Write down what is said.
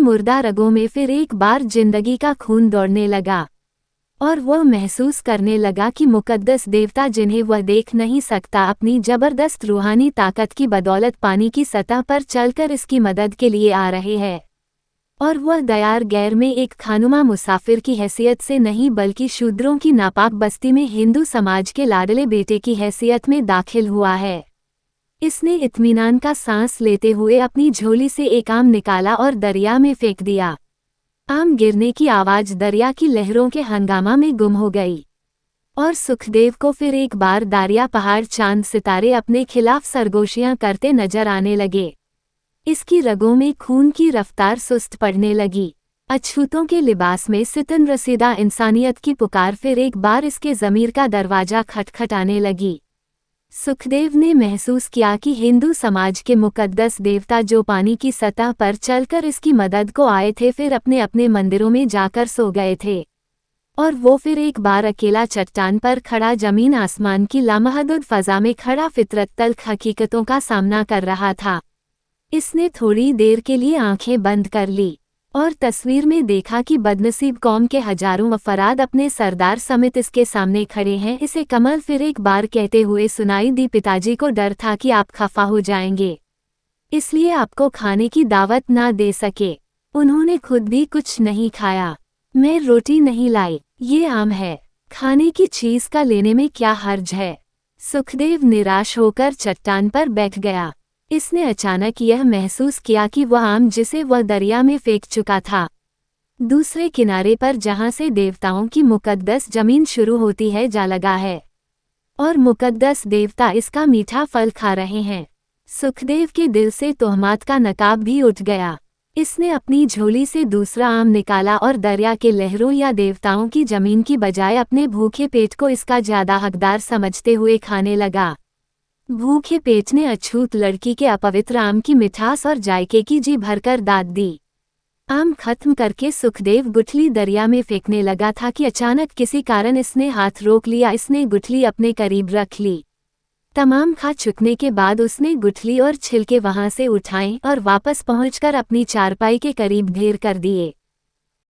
मुर्दा रगों में फिर एक बार जिंदगी का खून दौड़ने लगा और वह महसूस करने लगा कि मुकद्दस देवता जिन्हें वह देख नहीं सकता अपनी जबरदस्त रूहानी ताकत की बदौलत पानी की सतह पर चलकर इसकी मदद के लिए आ रहे हैं। और वह दयार गैर में एक खानुमा मुसाफिर की हैसियत से नहीं बल्कि शूद्रों की नापाक बस्ती में हिंदू समाज के लाडले बेटे की हैसियत में दाखिल हुआ है। इसने इत्मीनान का सांस लेते हुए अपनी झोली से एक आम निकाला और दरिया में फेंक दिया। आम गिरने की आवाज दरिया की लहरों के हंगामा में गुम हो गई और सुखदेव को फिर एक बार दारिया पहाड़ चांद सितारे अपने खिलाफ सरगोशियां करते नजर आने लगे। इसकी रगों में खून की रफ्तार सुस्त पड़ने लगी। अछूतों के लिबास में सितन रसीदा इंसानियत की पुकार फिर एक बार इसके ज़मीर का दरवाजा खटखटाने लगी। सुखदेव ने महसूस किया कि हिंदू समाज के मुकद्दस देवता जो पानी की सतह पर चलकर इसकी मदद को आए थे फिर अपने अपने मंदिरों में जाकर सो गए थे और वो फिर एक बार अकेला चट्टान पर खड़ा जमीन आसमान की लामहदुद फजा में खड़ा फितरत तल्ख हकीकतों का सामना कर रहा था। इसने थोड़ी देर के लिए आंखें बंद कर ली और तस्वीर में देखा कि बदनसीब कौम के हजारों अफराद अपने सरदार समेत इसके सामने खड़े हैं। इसे कमल फिर एक बार कहते हुए सुनाई दी, पिताजी को डर था कि आप खफा हो जाएंगे, इसलिए आपको खाने की दावत ना दे सके। उन्होंने खुद भी कुछ नहीं खाया। मैं रोटी नहीं लाई, ये आम है, खाने की चीज का लेने में क्या हर्ज है। सुखदेव निराश होकर चट्टान पर बैठ गया। इसने अचानक यह महसूस किया कि वह आम जिसे वह दरिया में फेंक चुका था, दूसरे किनारे पर जहां से देवताओं की मुकद्दस जमीन शुरू होती है जा लगा है और मुकद्दस देवता इसका मीठा फल खा रहे हैं। सुखदेव के दिल से तोहमात का नकाब भी उठ गया। इसने अपनी झोली से दूसरा आम निकाला और दरिया के लहरों या देवताओं की जमीन की बजाय अपने भूखे पेट को इसका ज्यादा हकदार समझते हुए खाने लगा। भूखे पेट ने अछूत लड़की के अपवित्र आम की मिठास और जायके की जी भरकर दाद दी। आम खत्म करके सुखदेव गुठली दरिया में फेंकने लगा था कि अचानक किसी कारण इसने हाथ रोक लिया। इसने गुठली अपने करीब रख ली। तमाम खा चुकने के बाद उसने गुठली और छिलके वहां से उठाए और वापस पहुंचकर अपनी चारपाई के करीब ढेर कर दिए।